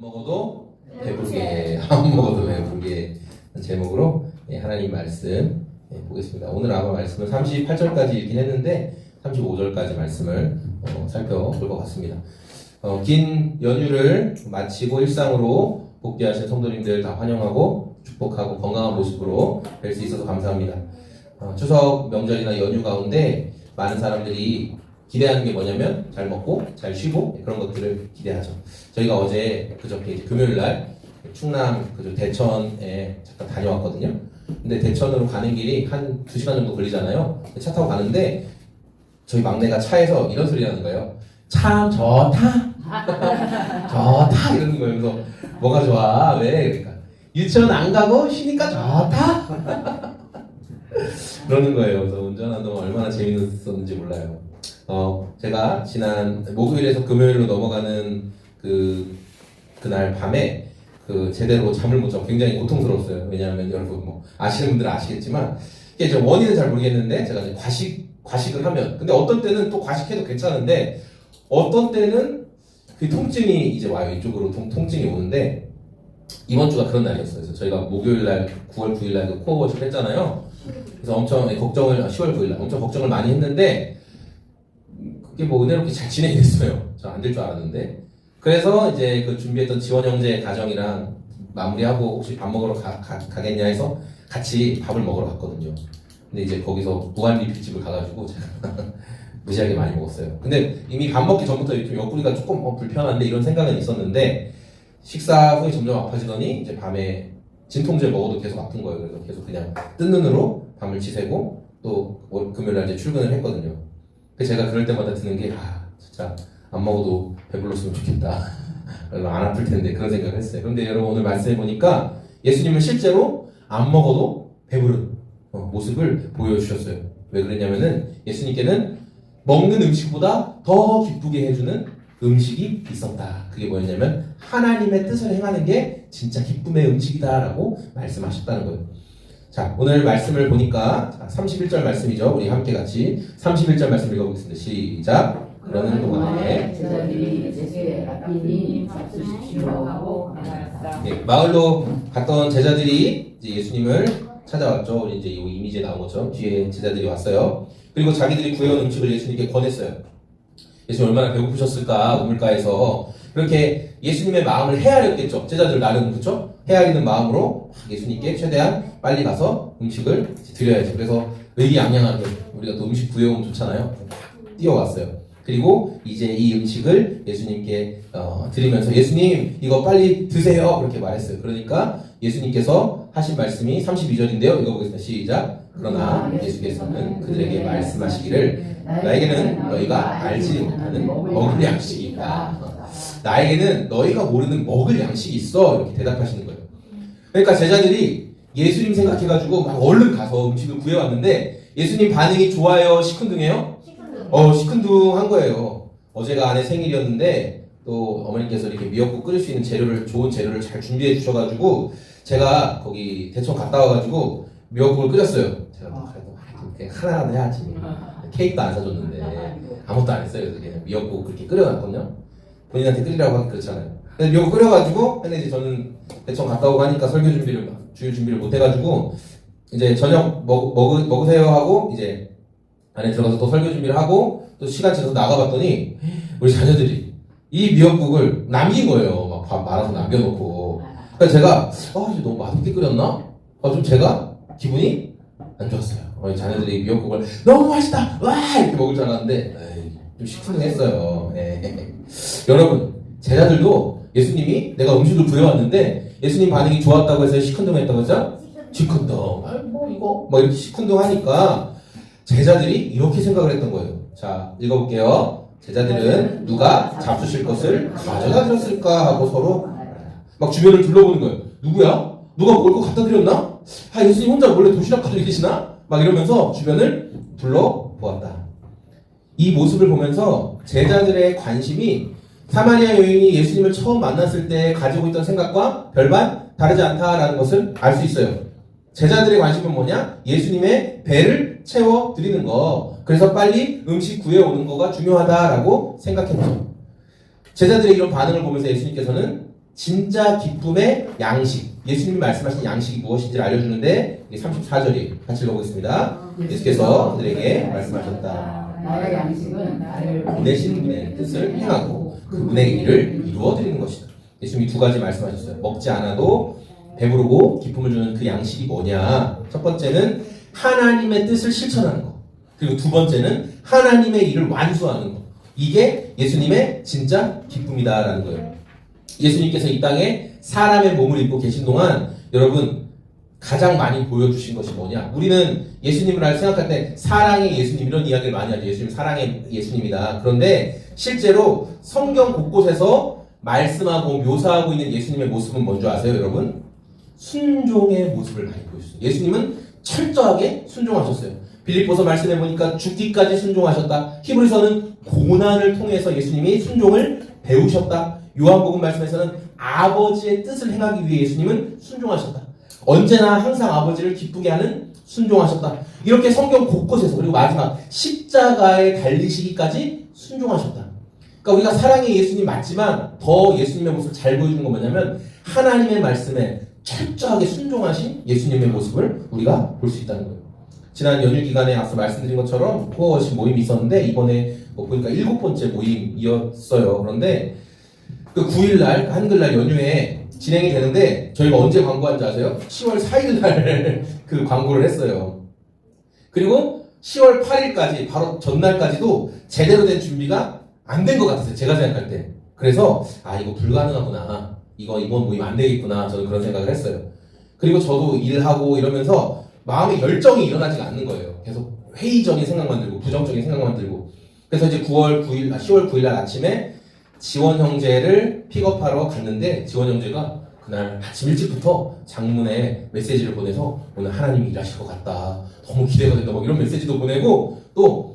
먹어도 배부르게, 안 먹어도 배부르게 제목으로 하나님 말씀 보겠습니다. 오늘 아마 말씀은 38절까지 읽긴 했는데 35절까지 말씀을 살펴볼 것 같습니다. 긴 연휴를 마치고 일상으로 복귀하신 성도님들 다 환영하고 축복하고 건강한 모습으로 뵐 수 있어서 감사합니다. 추석 명절이나 연휴 가운데 많은 사람들이 기대하는 게 뭐냐면 잘 먹고 잘 쉬고 그런 것들을 기대하죠. 저희가 어제 그저께 금요일날 충남 대천에 잠깐 다녀왔거든요. 근데 대천으로 가는 길이 한 2시간 정도 걸리잖아요. 차 타고 가는데 저희 막내가 차에서 이런 소리 하는 거예요. 참 좋다. 좋다 이러는 거예요. 그래서 뭐가 좋아? 왜? 그러니까 유치원 안 가고 쉬니까 좋다. 그러는 거예요. 그래서 운전하는 동안 얼마나 재밌었는지 몰라요. 제가 지난 목요일에서 금요일로 넘어가는 그날 밤에 제대로 잠을 못 자고 굉장히 고통스러웠어요. 왜냐하면 여러분 아시는 분들은 아시겠지만 이게 저 원인은 잘 모르겠는데 제가 이제 과식을 하면 근데 어떤 때는 또 과식해도 괜찮은데 어떤 때는 그 통증이 이제 와요. 이쪽으로 통증이 오는데 이번 주가 그런 날이었어요. 그래서 저희가 목요일날 9월 9일날 코어워ship 했잖아요. 그래서 엄청 10월 9일날 엄청 걱정을 많이 했는데 그게 은혜롭게 잘 진행이 됐어요. 저 안 될 줄 알았는데. 그래서 이제 준비했던 지원 형제 가정이랑 마무리하고 혹시 밥 먹으러 가겠냐 해서 같이 밥을 먹으러 갔거든요. 근데 이제 거기서 무한리필집을 가가지고 제가 무지하게 많이 먹었어요. 근데 이미 밥 먹기 전부터 이렇게 옆구리가 조금 불편한데 이런 생각은 있었는데 식사 후에 점점 아파지더니 이제 밤에 진통제 먹어도 계속 아픈 거예요. 그래서 계속 그냥 뜬 눈으로 밤을 지새고 또 금요일날 이제 출근을 했거든요. 그래서 제가 그럴 때마다 드는 게 진짜 안 먹어도 배불렀으면 좋겠다. 안 아플 텐데 그런 생각을 했어요. 그런데 여러분 오늘 말씀해 보니까 예수님은 실제로 안 먹어도 배부른 모습을 보여주셨어요. 왜 그랬냐면은 예수님께는 먹는 음식보다 더 기쁘게 해주는 음식이 있었다. 그게 뭐였냐면 하나님의 뜻을 행하는 게 진짜 기쁨의 음식이다라고 말씀하셨다는 거예요. 자, 오늘 말씀을 보니까 31절 말씀이죠. 우리 함께 같이 31절 말씀 읽어보겠습니다. 시작. 그러는 동안에 제자들이 예수의 라피니 잡수십시오 하고 나갔다. 마을로 갔던 제자들이 이제 예수님을 찾아왔죠. 우리 이제 이 이미지에 나온 것처럼 뒤에 제자들이 왔어요. 그리고 자기들이 구해온 음식을 예수님께 권했어요. 예수님 얼마나 배고프셨을까 우물가에서 그렇게 예수님의 마음을 헤아렸겠죠. 제자들 나름 그렇죠? 헤아리는 마음으로 예수님께 최대한 빨리 가서 음식을 드려야지. 그래서 의기양양하게 우리가 또 음식 구해오면 좋잖아요. 뛰어왔어요. 그리고 이제 이 음식을 예수님께 드리면서 예수님 이거 빨리 드세요 그렇게 말했어요. 그러니까 예수님께서 하신 말씀이 32절인데요. 읽어보겠습니다. 시작. 그러나 예수께서는 그들에게 말씀하시기를 나에게는 너희가 알지 못하는 먹을 양식이 있다. 나에게는 너희가 모르는 먹을 양식이 있어 이렇게 대답하시는 거예요. 그러니까 제자들이 예수님 생각해가지고 막 얼른 가서 음식을 구해왔는데 예수님 반응이 좋아요? 시큰둥해요? 시큰둥한 거예요. 어제가 아내 생일이었는데 또 어머니께서 이렇게 미역국 끓일 수 있는 좋은 재료를 잘 준비해 주셔가지고 제가 거기 대천 갔다 와가지고 미역국을 끓였어요. 제가 그래도 하나라도 해야지. 케이크도 안 사줬는데 아무것도 안 했어요. 그래서 그냥 미역국 그렇게 끓여놨거든요. 본인한테 끓이라고 하기 그렇잖아요. 근데 미역국 끓여가지고 근데 이제 저는 대천 갔다 오고 하니까 주요 준비를 못 해가지고 이제 저녁 먹으세요 하고 이제 안에 들어가서 또 설교 준비를 하고 또 시간 지나서 나가봤더니 우리 자녀들이 이 미역국을 남긴 거예요. 막 밥 말아서 남겨놓고. 그래서 제가 이제 너무 맛있게 끓였나? 좀 제가 기분이 안 좋았어요. 우리 자녀들이 미역국을 너무 맛있다! 와! 이렇게 먹을 줄 알았는데 좀 시큰둥했어요. 여러분 제자들도 예수님이 내가 음식을 구해왔는데 예수님 반응이 좋았다고 해서 시큰둥했다고 했죠? 시큰둥. 이거 이렇게 시큰둥하니까 제자들이 이렇게 생각을 했던 거예요. 자, 읽어볼게요. 제자들은 누가 잡수실 것을 가져다 드렸을까 하고 서로 막 주변을 둘러보는 거예요. 누구야? 누가 먹을 거 갖다 드렸나? 예수님 혼자 원래 도시락 가지고 계시나? 막 이러면서 주변을 둘러보았다. 이 모습을 보면서 제자들의 관심이 사마리아 여인이 예수님을 처음 만났을 때 가지고 있던 생각과 별반 다르지 않다라는 것을 알 수 있어요. 제자들의 관심은 뭐냐? 예수님의 배를 채워드리는 거. 그래서 빨리 음식 구해오는 거가 중요하다라고 생각했죠. 제자들의 이런 반응을 보면서 예수님께서는 진짜 기쁨의 양식. 예수님이 말씀하신 양식이 무엇인지를 알려주는데 이게 34절이에요. 같이 읽어보겠습니다. 예수께서 그들에게 말씀하셨다. 나의 양식은 나를 보내신 분의 뜻을 행하고 그분의 일을 이루어 드리는 것이다. 예수님이 두 가지 말씀하셨어요. 먹지 않아도 배부르고 기쁨을 주는 그 양식이 뭐냐. 첫 번째는 하나님의 뜻을 실천하는 것. 그리고 두 번째는 하나님의 일을 완수하는 것. 이게 예수님의 진짜 기쁨이다라는 거예요. 예수님께서 이 땅에 사람의 몸을 입고 계신 동안 여러분 가장 많이 보여주신 것이 뭐냐? 우리는 예수님을 생각할 때 사랑의 예수님 이런 이야기를 많이 하죠. 예수님 사랑의 예수님이다. 그런데 실제로 성경 곳곳에서 말씀하고 묘사하고 있는 예수님의 모습은 뭔지 아세요, 여러분? 순종의 모습을 많이 보여주셨어요. 예수님은 철저하게 순종하셨어요. 빌립보서 말씀해 보니까 죽기까지 순종하셨다. 히브리서는 고난을 통해서 예수님이 순종을 배우셨다. 요한복음 말씀에서는 아버지의 뜻을 행하기 위해 예수님은 순종하셨다. 언제나 항상 아버지를 기쁘게 하는 순종하셨다. 이렇게 성경 곳곳에서 그리고 마지막 십자가에 달리시기까지 순종하셨다. 그러니까 우리가 사랑의 예수님 맞지만 더 예수님의 모습을 잘 보여주는 건 뭐냐면 하나님의 말씀에 철저하게 순종하신 예수님의 모습을 우리가 볼 수 있다는 거예요. 지난 연휴 기간에 앞서 말씀드린 것처럼 코어워십 모임이 있었는데 이번에 보니까 7번째 모임이었어요. 그런데 그 9일날 한글날 연휴에 진행이 되는데 저희가 언제 광고한지 아세요? 10월 4일날 그 광고를 했어요. 그리고 10월 8일까지 바로 전날까지도 제대로 된 준비가 안 된 것 같았어요. 제가 생각할 때. 그래서 이거 불가능하구나. 이번 모임 안 되겠구나. 저는 그런 생각을 했어요. 그리고 저도 일하고 이러면서 마음의 열정이 일어나지가 않는 거예요. 계속 회의적인 생각만 들고 부정적인 생각만 들고. 그래서 이제 10월 9일 날 아침에 지원 형제를 픽업하러 갔는데 지원 형제가 그날 아침 일찍부터 장문에 메시지를 보내서 오늘 하나님이 일하실 것 같다. 너무 기대가 된다. 막 이런 메시지도 보내고 또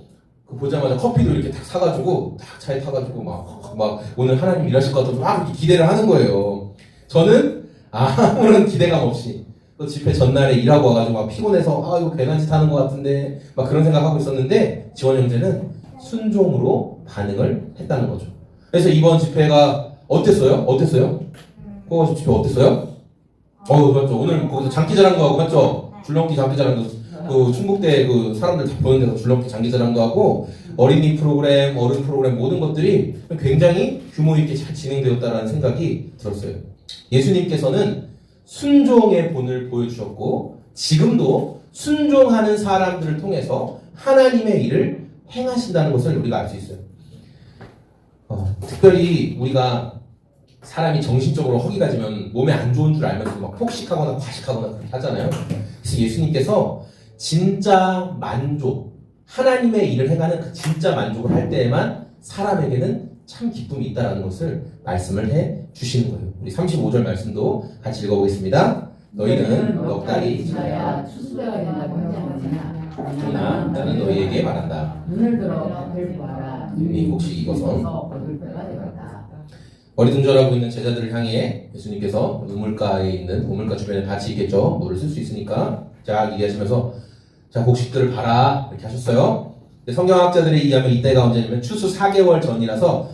보자마자 커피도 이렇게 딱 사가지고 딱 차에 타가지고 막 오늘 하나님 일하실 것 같아서 막 이렇게 기대를 하는 거예요. 저는 아무런 기대감 없이 또 집회 전날에 일하고 와가지고 막 피곤해서 이거 괜한 짓 하는 것 같은데 막 그런 생각하고 있었는데 지원 형제는 순종으로 반응을 했다는 거죠. 그래서 이번 집회가 어땠어요? 코어워십 집회 어땠어요? 맞죠. 오늘 거기서 장기자랑도 하고 맞죠? 줄넘기 장기자랑도 그 충북대 그 사람들 다 보는 데서 줄넘기 장기자랑도 하고 어린이 프로그램, 어른 프로그램 모든 것들이 굉장히 규모 있게 잘 진행되었다라는 생각이 들었어요. 예수님께서는 순종의 본을 보여주셨고 지금도 순종하는 사람들을 통해서 하나님의 일을 행하신다는 것을 우리가 알 수 있어요. 특별히 우리가 사람이 정신적으로 허기가 지면 몸에 안 좋은 줄 알면서 막 폭식하거나 과식하거나 그렇게 하잖아요. 그래서 예수님께서 진짜 만족, 하나님의 일을 행하는 그 진짜 만족을 할 때에만 사람에게는 참 기쁨이 있다는 것을 말씀을 해 주시는 거예요. 우리 35절 말씀도 같이 읽어보겠습니다. 너희는 넉 달이 지나야 추수가 된다고 하지 그러나 나는 너희에게 말한다. 눈을 들어 앞을 보아라. 이미 혹시 이것은 얻을 때가 되었다. 어리둥절하고 있는 제자들을 향해 예수님께서 우물가에 있는 우물가 주변에 밭이 있겠죠. 물을 쓸 수 있으니까 자 얘기하시면서 자 곡식들을 봐라 이렇게 하셨어요. 성경학자들에 의하면 이때가 언제냐면 추수 4개월 전이라서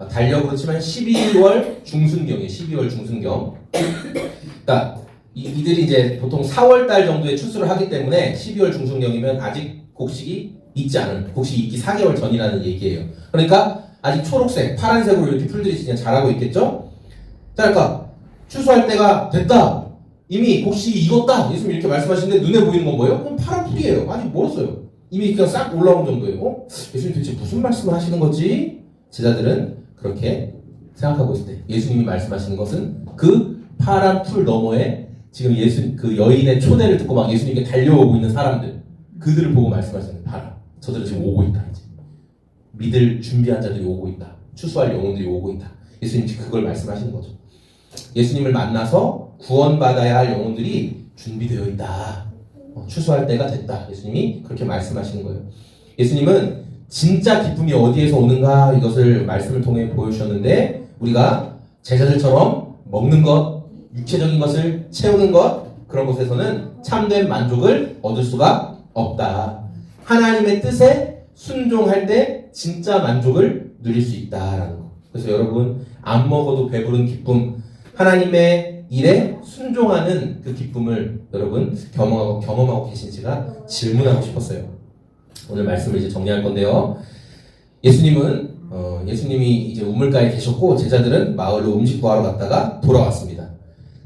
달력으로 치면 12월 중순경이에요. 12월 중순경. 그러니까 이들이 이제 보통 4월 달 정도에 추수를 하기 때문에 12월 중순경이면 아직 곡식이 익지 않은, 곡식이 익기 4개월 전이라는 얘기예요. 그러니까 아직 초록색, 파란색으로 이렇게 풀들이 그냥 자라고 있겠죠? 자, 그러니까 추수할 때가 됐다. 이미 곡식이 익었다. 예수님 이렇게 말씀하시는데 눈에 보이는 건 뭐예요? 그럼 파란 풀이에요. 아직 멀었어요. 이미 그냥 싹 올라온 정도예요. 예수님 도대체 무슨 말씀을 하시는 거지? 제자들은 그렇게 생각하고 있을 때 예수님이 말씀하시는 것은 그 파란 풀 너머에 지금 그 여인의 초대를 듣고 막 예수님께 달려오고 있는 사람들, 그들을 보고 말씀하시는 거예요. 봐라. 저들은 지금 오고 있다. 이제. 믿을 준비한 자들이 오고 있다. 추수할 영혼들이 오고 있다. 예수님 지금 그걸 말씀하시는 거죠. 예수님을 만나서 구원받아야 할 영혼들이 준비되어 있다. 추수할 때가 됐다. 예수님이 그렇게 말씀하시는 거예요. 예수님은 진짜 기쁨이 어디에서 오는가 이것을 말씀을 통해 보여주셨는데 우리가 제자들처럼 먹는 것, 육체적인 것을 채우는 것 그런 것에서는 참된 만족을 얻을 수가 없다. 하나님의 뜻에 순종할 때 진짜 만족을 누릴 수 있다라는 거. 그래서 여러분 안 먹어도 배부른 기쁨 하나님의 일에 순종하는 그 기쁨을 여러분 경험하고 계신지가 질문하고 싶었어요. 오늘 말씀을 이제 정리할 건데요. 예수님이 이제 우물가에 계셨고 제자들은 마을로 음식 구하러 갔다가 돌아왔습니다.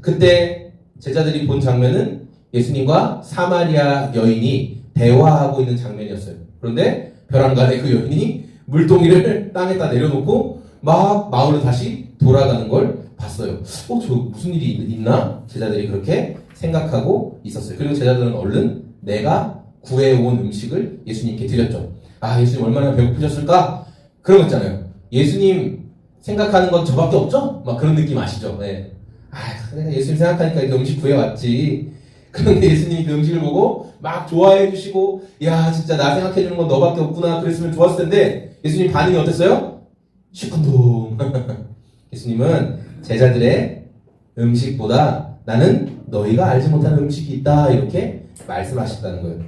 그때 제자들이 본 장면은 예수님과 사마리아 여인이 대화하고 있는 장면이었어요. 그런데 벼랑간에 그 여인이 물동이를 땅에다 내려놓고 막 마을로 다시 돌아가는 걸 봤어요. 저 무슨 일이 있나? 제자들이 그렇게 생각하고 있었어요. 그리고 제자들은 얼른 내가 구해온 음식을 예수님께 드렸죠. 예수님 얼마나 배고프셨을까? 그런 거 있잖아요. 예수님 생각하는 건 저밖에 없죠? 막 그런 느낌 아시죠? 네. 내가 예수님 생각하니까 이렇게 음식 구해왔지. 그런데 예수님이 그 음식을 보고 막 좋아해 주시고, 야, 진짜 나 생각해 주는 건 너밖에 없구나. 그랬으면 좋았을 텐데, 예수님 반응이 어땠어요? 시큰둥. 예수님은 제자들의 음식보다 나는 너희가 알지 못하는 음식이 있다. 이렇게 말씀하셨다는 거예요.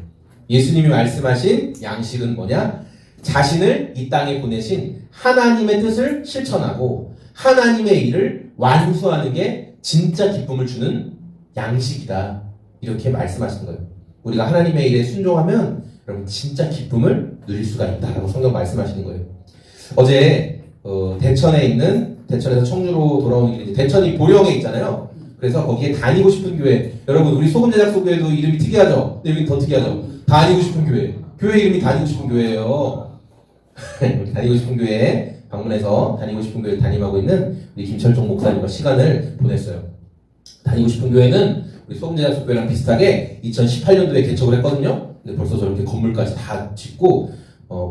예수님이 말씀하신 양식은 뭐냐? 자신을 이 땅에 보내신 하나님의 뜻을 실천하고 하나님의 일을 완수하는 게 진짜 기쁨을 주는 양식이다. 이렇게 말씀하시는 거예요. 우리가 하나님의 일에 순종하면 여러분 진짜 기쁨을 누릴 수가 있다라고 성경 말씀하시는 거예요. 어제 대천에서 청주로 돌아오는 길에 대천이 보령에 있잖아요. 그래서 거기에 다니고 싶은 교회, 여러분 우리 소금제작소 교회도 이름이 특이하죠? 근데 여기 더 특이하죠? 다니고 싶은 교회 이름이 다니고 싶은 교회예요. 다니고 싶은 교회에 방문해서 다니고 싶은 교회를 담임하고 있는 우리 김철종 목사님과 시간을 보냈어요. 다니고 싶은 교회는 우리 소금제작소 교회랑 비슷하게 2018년도에 개척을 했거든요. 근데 벌써 저렇게 건물까지 다 짓고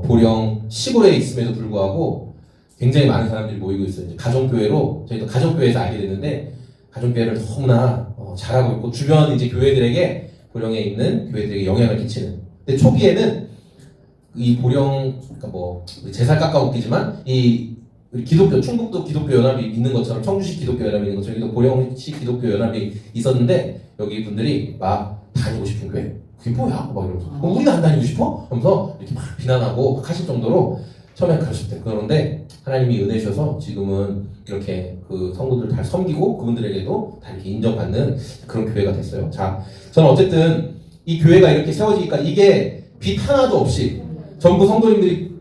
보령 시골에 있음에도 불구하고 굉장히 많은 사람들이 모이고 있어요. 이제 가정교회로 저희도 가정교회에서 알게 됐는데 가정교회를 너무나 잘하고 있고 주변 이제 교회들에게 보령에 있는 교회들에게 영향을 끼치는. 근데 초기에는 이 보령 그러니까 제살 깎아 웃기지만 이 기독교 충북도 기독교 연합이 있는 것처럼 청주시 기독교 연합이 있는 것처럼 여기도 보령시 기독교 연합이 있었는데 여기 분들이 막 다니고 싶은 교회 그게 뭐야? 막 이러면서 우리가 안 다니고 싶어? 하면서 이렇게 막 비난하고 막 하실 정도로 처음에 그러셨대요. 그런데 하나님이 은혜 주셔서 지금은 이렇게 그 성도들을 잘 섬기고 그분들에게도 다 이렇게 인정받는 그런 교회가 됐어요. 자, 저는 어쨌든 이 교회가 이렇게 세워지기까지 이게 빚 하나도 없이 전부 성도님들이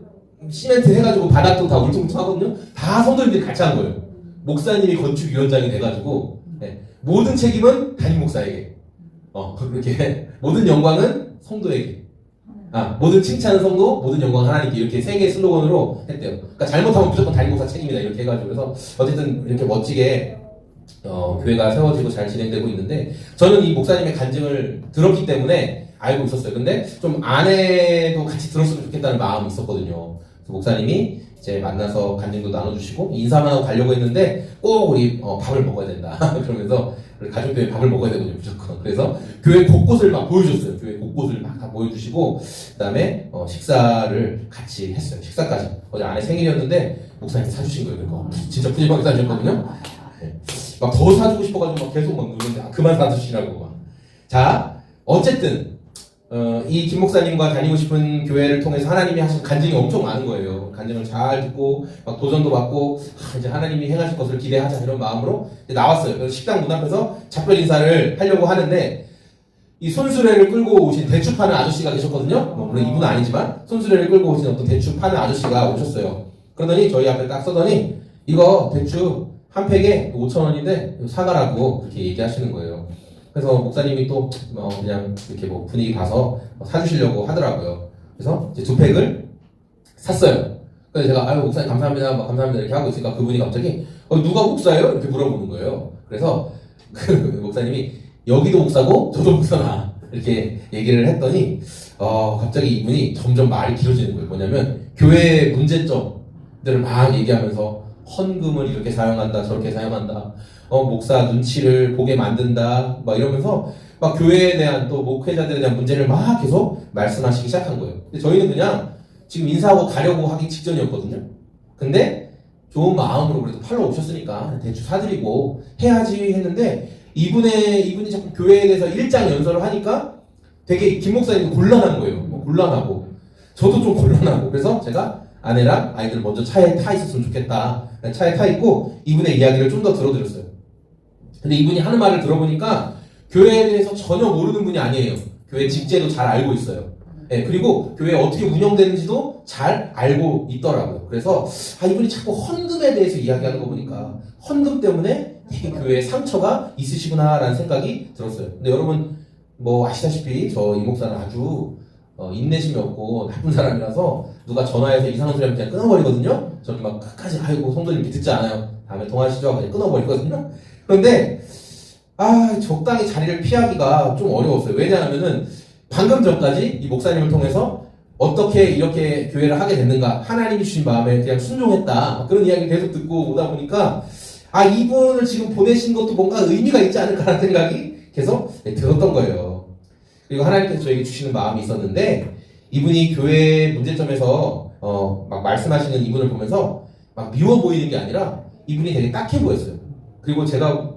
시멘트 해가지고 바닥도 다 울퉁불퉁하거든요. 다 성도님들이 같이 한 거예요. 목사님이 건축위원장이 돼가지고 모든 책임은 담임 목사에게 그렇게 모든 영광은 성도에게 모든 칭찬은 성도, 모든 영광은 하나님께 이렇게 세 개의 슬로건으로 했대요. 그러니까 잘못하면 무조건 담임 목사 책임이다 이렇게 해가지고 그래서 어쨌든 이렇게 멋지게 교회가 세워지고 잘 진행되고 있는데 저는 이 목사님의 간증을 들었기 때문에 알고 있었어요. 근데 좀 아내도 같이 들었으면 좋겠다는 마음이 있었거든요. 그래서 목사님이 이제 만나서 간증도 나눠주시고 인사만 하고 가려고 했는데 꼭 우리 밥을 먹어야 된다. 그러면서 가족교회 밥을 먹어야 되거든요, 무조건. 그래서 교회 곳곳을 막 보여줬어요. 교회 곳곳을 막 다 보여주시고 그다음에 식사를 같이 했어요. 식사까지. 어제 아내 생일이었는데 목사님 사주신 거예요. 그거 진짜 푸짐하게 사주셨거든요. 막 더 사주고 싶어가지고 막 계속 막 누르는데 그만 사주시라고 막. 자, 어쨌든 이 김 목사님과 다니고 싶은 교회를 통해서 하나님이 하신 간증이 엄청 많은 거예요. 간증을 잘 듣고 막 도전도 받고 이제 하나님이 행하실 것을 기대하자 이런 마음으로 나왔어요. 그래서 식당 문 앞에서 작별 인사를 하려고 하는데 이 손수레를 끌고 오신 대추 파는 아저씨가 계셨거든요. 물론 이분은 아니지만 손수레를 끌고 오신 어떤 대추 파는 아저씨가 오셨어요. 그러더니 저희 앞에 딱 서더니 이거 대추 한 팩에 5,000원인데 사가라고 그렇게 얘기하시는 거예요. 그래서 목사님이 또 그냥 이렇게 분위기 봐서 사주시려고 하더라고요. 그래서 이제 2팩을 샀어요. 그래서 제가 목사님 감사합니다, 감사합니다 이렇게 하고 있으니까 그분이 갑자기 누가 목사예요? 이렇게 물어보는 거예요. 그래서 그 목사님이 여기도 목사고 저도 목사다 이렇게 얘기를 했더니 갑자기 이분이 점점 말이 길어지는 거예요. 뭐냐면 교회의 문제점들을 막 얘기하면서 헌금을 이렇게 사용한다 저렇게 사용한다 목사 눈치를 보게 만든다 막 이러면서 막 교회에 대한 또 목회자들에 대한 문제를 막 계속 말씀하시기 시작한 거예요. 근데 저희는 그냥 지금 인사하고 가려고 하기 직전이었거든요. 근데 좋은 마음으로 그래도 팔러 오셨으니까 대충 사드리고 해야지 했는데 이분이 자꾸 교회에 대해서 일장 연설을 하니까 되게 김 목사님이 곤란한 거예요. 곤란하고 저도 좀 곤란하고 그래서 제가 아내랑 아이들 먼저 차에 타 있었으면 좋겠다. 차에 타 있고 이분의 이야기를 좀 더 들어드렸어요. 근데 이분이 하는 말을 들어보니까 교회에 대해서 전혀 모르는 분이 아니에요. 교회 직제도 잘 알고 있어요. 예, 그리고 교회 어떻게 운영되는지도 잘 알고 있더라고요. 그래서 이분이 자꾸 헌금에 대해서 이야기하는 거 보니까 헌금 때문에 이 교회에 상처가 있으시구나라는 생각이 들었어요. 근데 여러분 뭐 아시다시피 저 이 목사는 아주 인내심이 없고 나쁜 사람이라서 누가 전화해서 이상한 소리 하면 그냥 끊어버리거든요. 저는 막 끝까지 아이고 성도님 이렇게 듣지 않아요. 다음에 통화하시죠. 그냥 끊어버리거든요. 그런데 적당히 자리를 피하기가 좀 어려웠어요. 왜냐하면은 방금 전까지 이 목사님을 통해서 어떻게 이렇게 교회를 하게 됐는가, 하나님이 주신 마음에 그냥 순종했다, 그런 이야기를 계속 듣고 오다 보니까 이분을 지금 보내신 것도 뭔가 의미가 있지 않을까라는 생각이 계속 들었던 거예요. 그리고 하나님께서 저에게 주시는 마음이 있었는데, 이분이 교회의 문제점에서 막 말씀하시는 이분을 보면서 막 미워 보이는 게 아니라 이분이 되게 딱해 보였어요. 그리고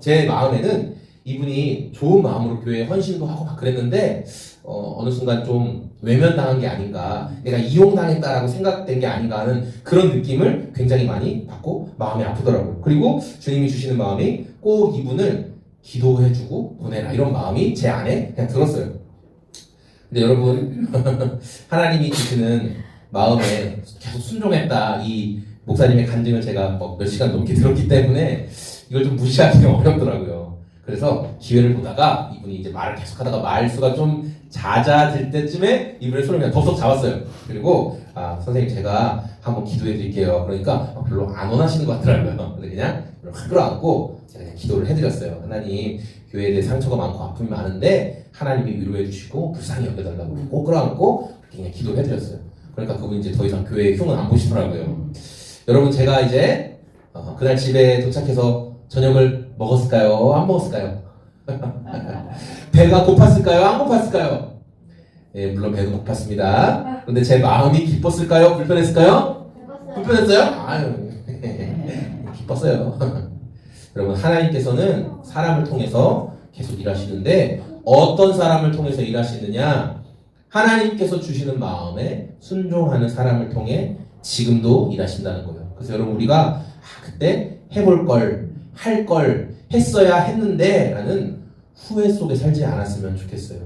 제 마음에는 이분이 좋은 마음으로 교회에 헌신도 하고 막 그랬는데 어느 순간 좀 외면당한 게 아닌가, 내가 이용당했다라고 생각된 게 아닌가 하는 그런 느낌을 굉장히 많이 받고 마음이 아프더라고요. 그리고 주님이 주시는 마음이 꼭 이분을 기도해주고 보내라, 이런 마음이 제 안에 그냥 들었어요. 근데 여러분 하나님이 주시는 마음에 계속 순종했다, 이 목사님의 간증을 제가 몇 시간 넘게 들었기 때문에 이걸 좀 무시하기가 어렵더라고요. 그래서 기회를 보다가 이분이 이제 말을 계속하다가 말수가 좀 잦아들 때쯤에 이분의 손을 그냥 덥석 잡았어요. 그리고 선생님 제가 한번 기도해 드릴게요. 그러니까 별로 안 원하시는 것 같더라고요. 근데 그냥 확 끌어안고 제가 그냥 기도를 해드렸어요. 하나님, 교회에 대해 상처가 많고 아픔이 많은데 하나님이 위로해 주시고 불쌍히 여겨달라고 꼭 끌어안고 그냥 기도를 해드렸어요. 그러니까 그분이 이제 더 이상 교회의 흉은 안 보시더라고요. 여러분, 제가 이제 그날 집에 도착해서 저녁을 먹었을까요? 안 먹었을까요? 배가 고팠을까요? 안 고팠을까요? 예, 물론 배도 고팠습니다. 근데 제 마음이 기뻤을까요? 불편했을까요? 불편했어요? 기뻤어요. 여러분, 하나님께서는 사람을 통해서 계속 일하시는데 어떤 사람을 통해서 일하시느냐? 하나님께서 주시는 마음에 순종하는 사람을 통해 지금도 일하신다는 거예요. 그래서 여러분, 우리가 그때 해볼 걸, 할 걸 했어야 했는데 라는 후회 속에 살지 않았으면 좋겠어요.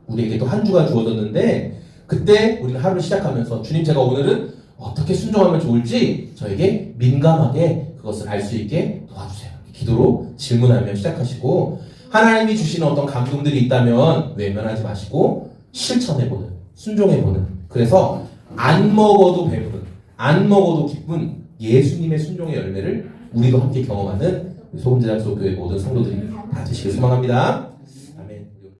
우리에게 또 한 주가 주어졌는데 그때 우리는 하루를 시작하면서 주님, 제가 오늘은 어떻게 순종하면 좋을지 저에게 민감하게 그것을 알 수 있게 도와주세요. 기도로 질문하며 시작하시고, 하나님이 주시는 어떤 감동들이 있다면 외면하지 마시고 실천해보는, 순종해보는, 그래서 안 먹어도 배부른, 안 먹어도 기쁜 예수님의 순종의 열매를 우리도 함께 경험하는 소금제작소 교회 모든 성도들이 다 되시길 소망합니다.